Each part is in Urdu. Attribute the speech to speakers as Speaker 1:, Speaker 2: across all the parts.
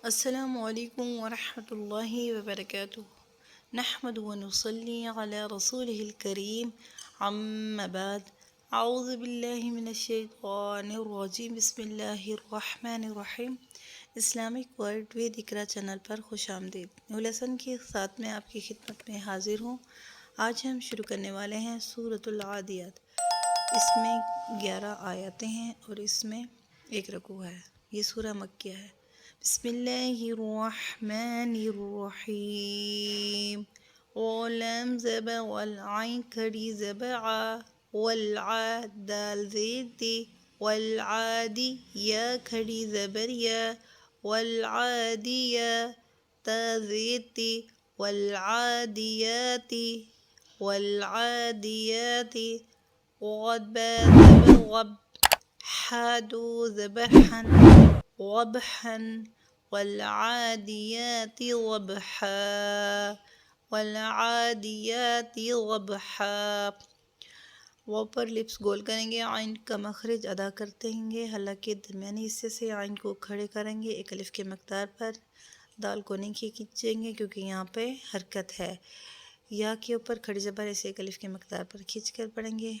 Speaker 1: السلام علیکم ورحمۃ اللہ وبرکاتہ نحمد ونصلی علی رسوله الکریم اما بعد اعوذ باللہ من الشیطان الرجیم بسم اللہ الرحمن الرحیم Islamic world with Iqra channel پر خوش آمدید. نیو لیسن کے ساتھ میں آپ کی خدمت میں حاضر ہوں. آج ہم شروع کرنے والے ہیں سورۃ العادیات. اس میں 11 آیتیں ہیں اور اس میں ایک رکوع ہے. یہ سورہ مکیہ ہے. بسم اللہ الرحمن الرحیم. لام زبر والعین کھڑی زبر ع والع دال زیر تی والعادی یا کھڑی زبر یا والعادیہ تا زیر تی والعادیاتی والعادیاتی غبا زبر غب حادو ذبحا غبحا والعاديات ضبحا والعاديات ضبحا. وہ پر لپس گول کریں گے، عین کا مخرج ادا کرتے ہیں، حالانکہ درمیانی حصے سے عین کو کھڑے کریں گے ایک الف کے مقدار پر. دال کو نہیں کھینچیں گے کیونکہ یہاں پہ حرکت ہے. یا کے اوپر کھڑی زبر ایسے ایک الف کے مقدار پر کھینچ کر پڑھیں گے.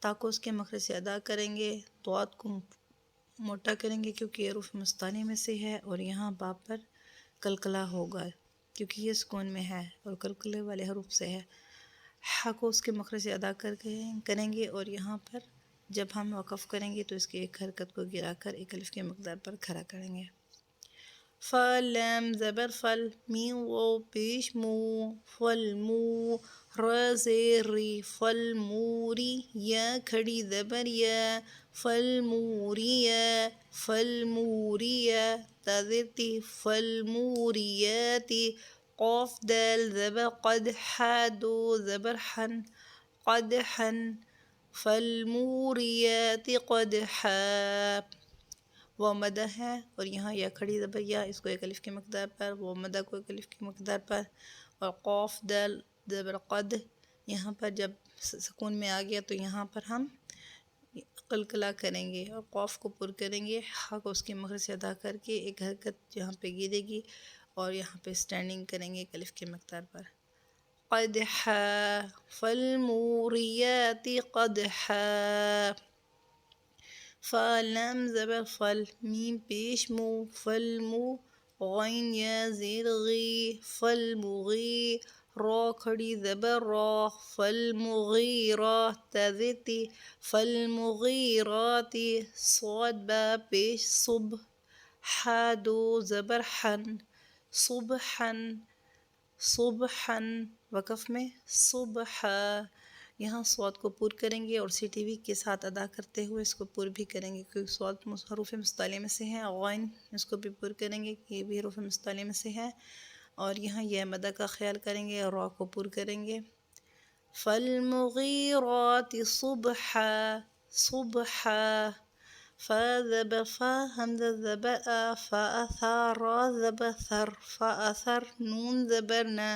Speaker 1: تا کو اس کے مخرج سے ادا کریں گے. ضاد کو موٹا کریں گے کیونکہ یہ حروف مستعلی میں سے ہے اور یہاں با پر قلقلہ ہوگا کیونکہ یہ سکون میں ہے اور قلقلے والے حروف سے ہے. ح کو اس کے مخرج سے ادا کریں گے اور یہاں پر جب ہم وقف کریں گے تو اس کی ایک حرکت کو گرا کر ایک الف کے مقدار پر کھڑا کریں گے. ف لام زبر فل میم واو پیش مو فالمو ر زیر ری فالموری یا کھڑی زبر یا فالموریہ فالموریہ تا زیر تی فالموریاتی قاف دال زبر قد حادو زبر حن قدحا فالموریات قدحا. وہ مدہ ہے اور یہاں یا کھڑی زبر یا اس کو ایک الف کی مقدار پر، وہ مدہ کو ایک الف کی مقدار پر. اور قاف دال زبر قد یہاں پر جب سکون میں آ گیا تو یہاں پر ہم قلقلہ کریں گے اور قاف کو پر کریں گے. ہا کو اس کی مخرج سے ادا کر کے ایک حرکت یہاں پہ گرے گی اور یہاں پہ سٹینڈنگ کریں گے ایک الف کے مقدار پر. قدحا فالموریات قدحا. فلام زبر فل میم پیش مو فالمو غین یا زیر غی فالمغی را کھڑی زبر را فالمغیرہ تا زیر تی فالمغیراتی صاد با پیش صب حادو زبر حن صبحا صبحا وقف میں صبحا. یہاں صاد کو پر کریں گے اور سی ٹی وی کے ساتھ ادا کرتے ہوئے اس کو پر بھی کریں گے کیونکہ صاد حروف مستعلی میں سے ہے. غین اس کو بھی پر کریں گے کہ یہ بھی حروف مستعلی میں سے ہے. اور یہاں یہ مدہ کا خیال کریں گے اور را کو پر کریں گے. فالمغیرات صبحا صبحا. فا زبر فا حمزہ زبر آ فاثار را زبر ثر فاثر نون زبر نا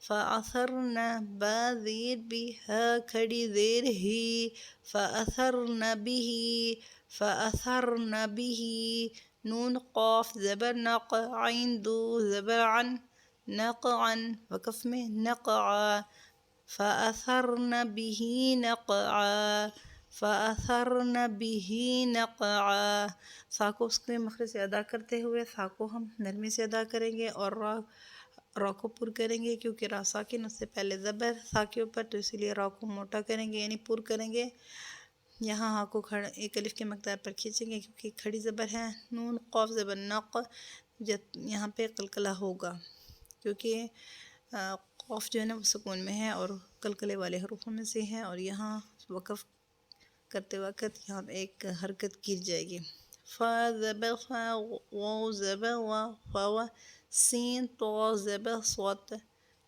Speaker 1: فاثرنا با زیر بھی ہا کھڑی زیر ہی فاثرن بھی فاثرن بھی. نون قاف زبر نق عین دو زبر عن نقعا وقف میں نقعا فاثرن به نقعا فاثرن به نقعا. سا کو اس کے مخرج سے ادا کرتے ہوئے سا کو ہم نرمی سے ادا کریں گے اور را کو پر کریں گے کیونکہ را ساکن اس سے پہلے زبر سا کے اوپر تو اسی لیے را کو موٹا کریں گے یعنی پر کریں گے. یہاں ہا کو ایک الف کے مقدار پر کھینچیں گے کیونکہ کھڑی زبر ہے. نون قاف زبر نق یہاں پہ قلقلہ ہوگا کیونکہ قاف جو ہے نا وہ سکون میں ہے اور قلقلے والے حروفوں میں سے ہے اور یہاں وقف کرتے وقت یہاں پہ ایک حرکت گر جائے گی. فا زبر فا واو زبر وا فوا سین طا زبر صوت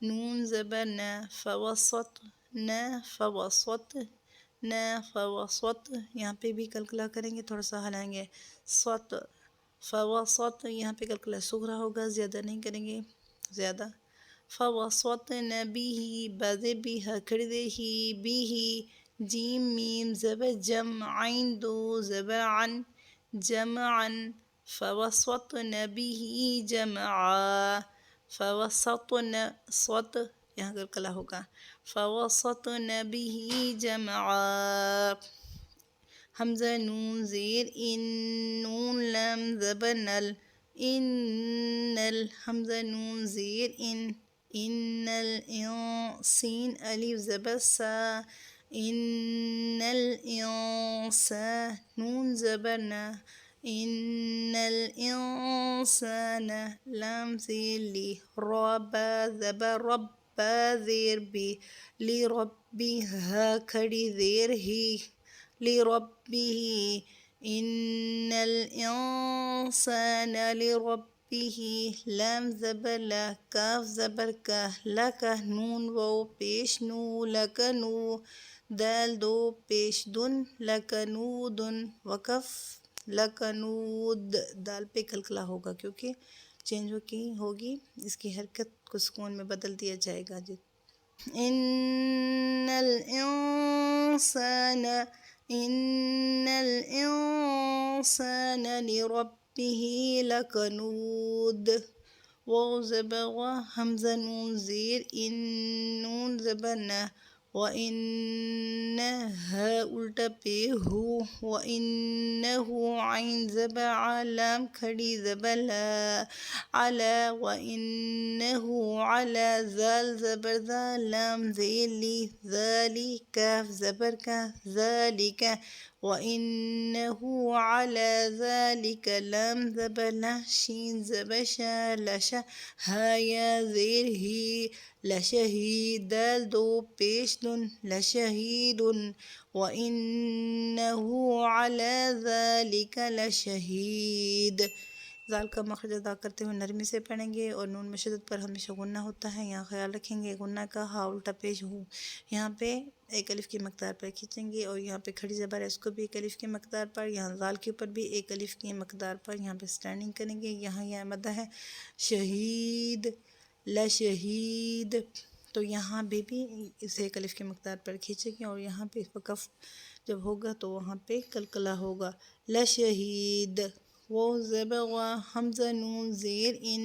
Speaker 1: نون زبر نا فوسط نا فوسط نا فوسط. یہاں پہ بھی قلقلہ کریں گے، تھوڑا سا ہلائیں گے. صوت فوسط یہاں پہ قلقلہ صغرا ہوگا، زیادہ نہیں کریں گے زیادہ. فوسطن به بازے بھی کھڑی دے ہی بھی جیم میم زبر جم عین دو زبر عن جمعا فوسطن به جمعا فوسطن صوت یہاں کلکلا ہوگا فوسطن به جمعا حمزہ نون زیر ان نون لام زبر نل ان حمزہ نون زیر ان سین الف زبر سا ان الانسان نون زبر نا ان الانسان لام زیر لی ربا زبر رب زیر بی لربی ہا کھڑی زیر ہی لربه إن الإنسان لربه لام زبر لا كاف زبر کا لك نون واو پیش نو لك نو دال دو پیش دن لك نود وقف لك نود دال پہ کلکلا ہوگا کیونکہ چینج ہوگی اس کی حرکت کو سکون میں بدل دیا جائے گا جی إن الإنسان لربه لكنود واو زبر حمزة نون زیر ان نون زبرنا وإنها الٹا پہ ہو وإنه عین زبر علام کھڑی زبر لا على وإنه على زال زبر ذا لام زیر لی ذالی کاف زبر کا ذالک وإنه على ذلك لام زبر لا شین زبر شا لشا ہایا زیر ہی لشہید دال دو پیش دن لشہید وإنه على ذلك لشہید زال کا مخرج ادا کرتے ہوئے نرمی سے پڑھیں گے اور نون مشدد پر ہمیشہ غنہ ہوتا ہے یہاں خیال رکھیں گے غنہ کا ہا الٹا پیش ہو یہاں پہ ایک الف کی مقدار پر کھینچیں گے اور یہاں پہ کھڑی زبر ہے اس کو بھی ایک الف کی مقدار پر یہاں زال کے اوپر بھی ایک الف کی مقدار پر یہاں پہ سٹینڈنگ کریں گے یہاں یہ مدہ ہے شہید لشہید تو یہاں بھی اسے ایک الف کی مقدار پر کھینچیں گے اور یہاں پہ وقف جب ہوگا تو وہاں پہ کلکلا ہوگا لشہید وہ زبر حمزہ نون زیر ان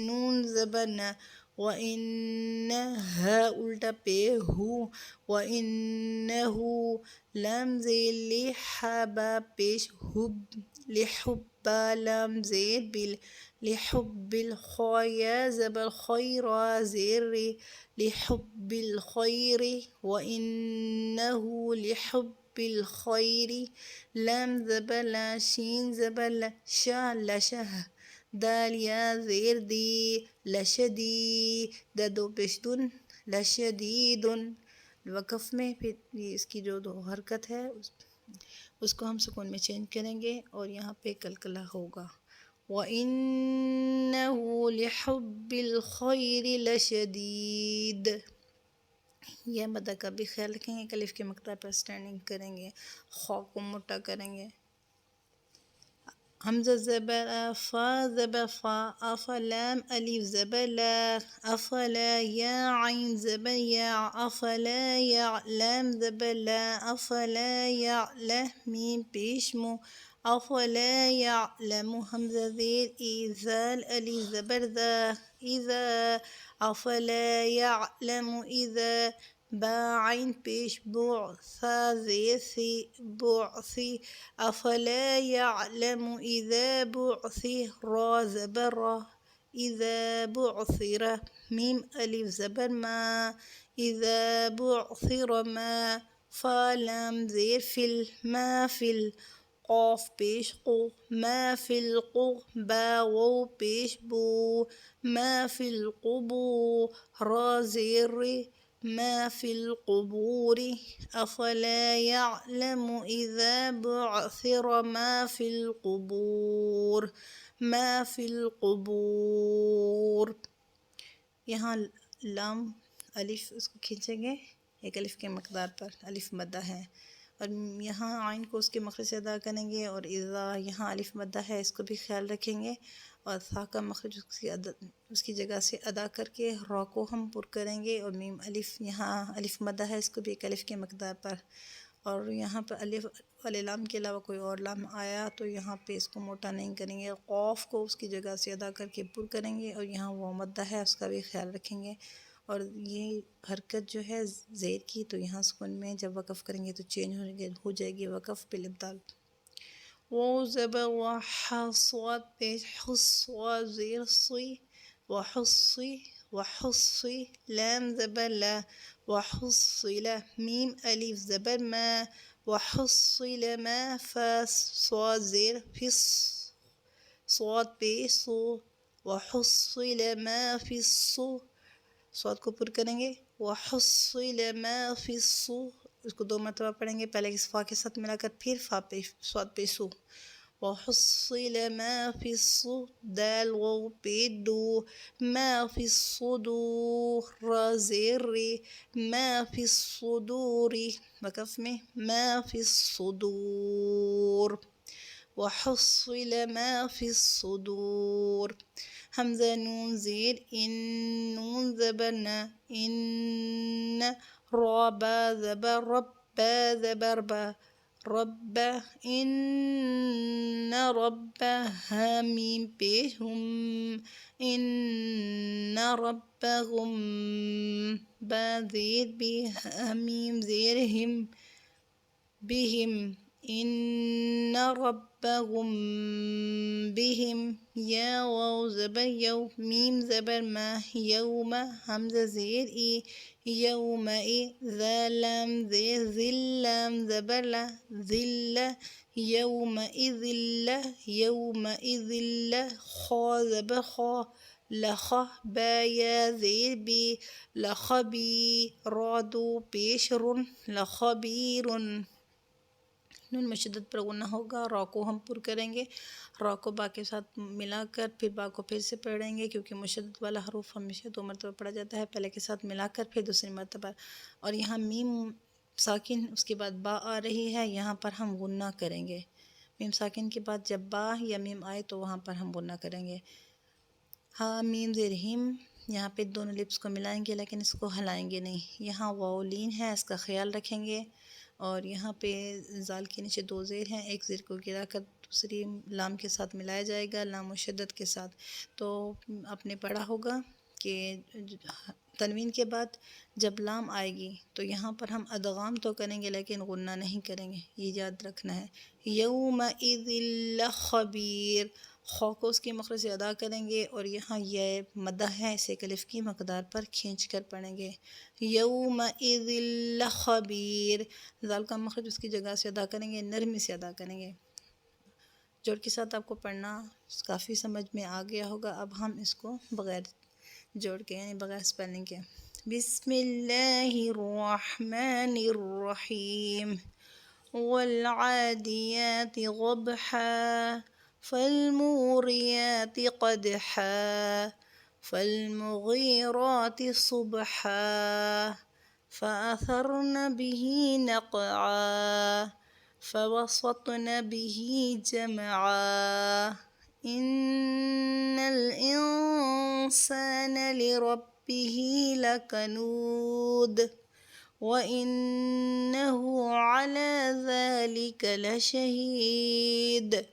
Speaker 1: نون زبر نا وإنها الٹا پہ ہو وإنه لام زیر لحبا پیش حب لحبا لام زیر بل لحب الخیا زبر خیر زیر ری لحب الخیر وإنه لحب الخیر لام زبر لا شین زبر لا شا لشہ دال یا زیر دی لشدی دو پیشدن لشدید وقف میں پھر اس کی جو دو حرکت ہے اس کو ہم سکون میں چینج کریں گے اور یہاں پہ کلکلا ہوگا وَإِنَّهُ لِحُبِّ الْخَيْرِ لَشَدِيدٌ یہ مدہ کا بھی خیال رکھیں گے الف کی مقدار پر سٹینڈنگ کریں گے خا کو موٹا کریں گے حمزہ زبر فا زبر فا افلام الف زبر لا افلا یا عین زبر یا افلا یعلم زبر لا افلا یعلم میم پیش مو افلا یعلم حمزہ زیر ایزال الف زبر ذا اذا افلا یعلم اذا با عین پیش بعثا زیر سی بعثی افلا یعلم اذا بعثر را زبر را اذا بعثر میم الف زبر ما اذا بعثر ما فا لام زیر فل ما فل قاف پیش قو ما فی القبا وو پیش بو ما فی القبور را زیر ری ما فی القبور افلا یعلم اذا بعثر ما فی القبور ما فی القبور یہاں لام الف اس کو کھینچیں گے ایک الف کے مقدار پر الف مدہ ہے اور یہاں عین کو اس کے مخرج سے ادا کریں گے اور اذا یہاں الف مدہ ہے اس کو بھی خیال رکھیں گے اور ثا کا مخرج اس کی جگہ سے ادا کر کے را کو ہم پر کریں گے اور میم الف یہاں الف مدہ ہے اس کو بھی ایک الف کے مقدار پر اور یہاں پر الف والے لام کے علاوہ کوئی اور لام آیا تو یہاں پہ اس کو موٹا نہیں کریں گے، قوف کو اس کی جگہ سے ادا کر کے پر کریں گے، اور یہاں وہ مدہ ہے اس کا بھی خیال رکھیں گے۔ اور یہ حرکت جو ہے زیر کی تو یہاں سکون میں جب وقف کریں گے تو چینج ہو جائے گی وقف بالابدال۔ واو زبر وحصوات پیش حص زیر صی وحصی وحصی لام زبر لا وحصل میم الف زبر ما وحصل ما فا صاد زیر فص صاد پیش صو وحصل ما فی الصو صاد کو پر کریں گے وحصل ما فی الصو، اس کو 2 مرتبہ پڑھیں گے، پہلے اس فا کے ساتھ ملا کر پھر فا پہ صاد پہ سو وحصل ما فی الصو دال واو پہ دو ما فی الصدور را زیر ری ما فی الصدور وقف میں ما فی الصدور وحصل ما فی الصدور۔ حمزہ نون زیر ان نون زبر نا ان را با زبر رب با زبر با رب ان رب حمیم پیش ہم ان ربهم با زیر بھی حمیم زیر ہم بهم ان ربهم بهم یا واو زبر یو میم زبر ما یوم حمزہ زیر ای یوم ای ذا لام زیر ذل لام زبر لا ذل یوم اذل یوم اذل خا زبر خا لخ با یا زیر بی لخبی رادو پیش رن لخبیر۔ نون مشدد پر غنہ ہوگا، را کو ہم پر کریں گے، را کو با کے ساتھ ملا کر پھر با کو پھر سے پڑھیں گے، کیونکہ مشدد والا حروف ہمیشہ 2 مرتبہ پڑھا جاتا ہے، پہلے کے ساتھ ملا کر پھر دوسری مرتبہ۔ اور یہاں میم ساکن اس کے بعد با آ رہی ہے، یہاں پر ہم غنہ کریں گے، میم ساکن کے بعد جب با یا میم آئے تو وہاں پر ہم غنہ کریں گے۔ ہا میم زیر ہم، یہاں پہ دونوں لپس کو ملائیں گے لیکن اس کو ہلائیں گے نہیں، یہاں واو لین ہے اس کا خیال رکھیں گے، اور یہاں پہ زال کے نیچے 2 زیر ہیں، ایک زیر کو گرا کر دوسری لام کے ساتھ ملایا جائے گا لام مشدد کے ساتھ۔ تو آپ نے پڑھا ہوگا کہ تنوین کے بعد جب لام آئے گی تو یہاں پر ہم ادغام تو کریں گے لیکن غنہ نہیں کریں گے، یہ یاد رکھنا ہے۔ یومئذ لخبیر، خو کو اس کے مخرج سے ادا کریں گے، اور یہاں یہ مدہ ہے اسے الف کی مقدار پر کھینچ کر پڑھیں گے۔ یومئذ لخبیر، زال کا مخرج اس کی جگہ سے ادا کریں گے، نرمی سے ادا کریں گے۔ جوڑ کے ساتھ آپ کو پڑھنا کافی سمجھ میں آ گیا ہوگا، اب ہم اس کو بغیر جوڑ کے یعنی بغیر سپیلنگ کے۔ بسم اللہ الرحمن الرحیم والعادیات ضبحا فالموریات قدحا فالمغیرات صبحا فأثرن به نقعا فوسطن به جمعا إن الإنسان لربه لكنود وإنه على ذلك لشهيد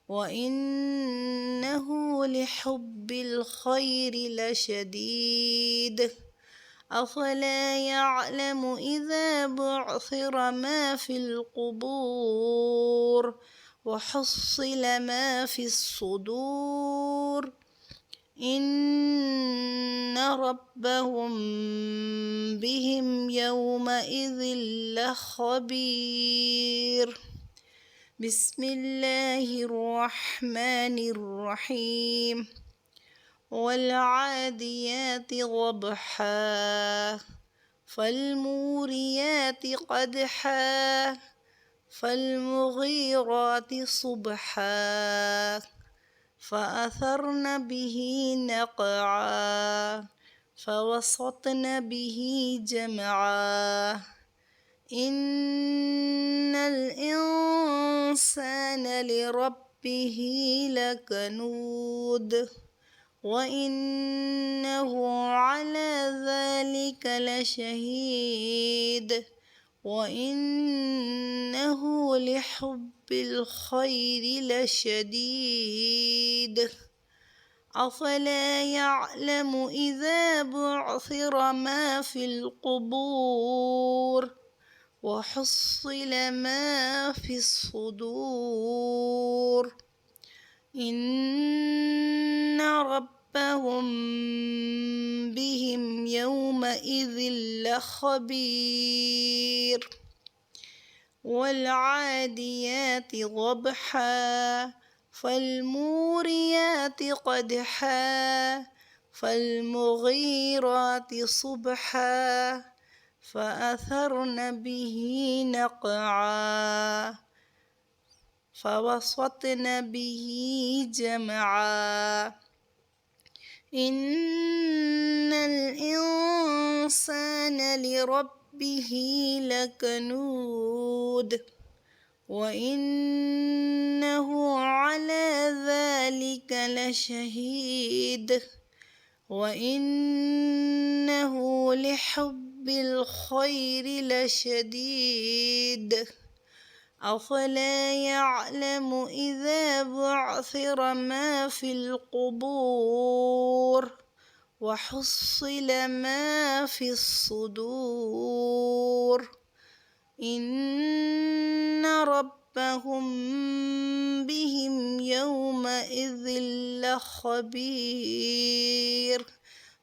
Speaker 1: وإنه لحب الخير لشديد أفلا يعلم إذا بعثر ما في القبور وحصل ما في الصدور إن ربهم بهم يومئذ لخبير۔ بسم الله الرحمن الرحيم والعاديات ضبحا فالموريات قدحا فالمغيرات صبحا فأثرن به نقعا فوسطن به جمعا إن الإنسان لربه لكنود وإنه على ذلك لشهيد وإنه لحب الخير لشديد أفلا يعلم إذا بعثر ما في القبور وحصل ما في الصدور إن ربهم بهم يومئذ لخبير والعاديات ضبحا فالموريات قدحا فالمغيرات صبحا فأثرن به نقعا فوسطن به جمعا إن الإنسان لربه لكنود وإنه على ذلك لشهيد وإنه لحب الخير لشديد أفلا يعلم إذا بعثر ما في القبور وحصل ما في الصدور إن ربهم بهم يومئذ لخبير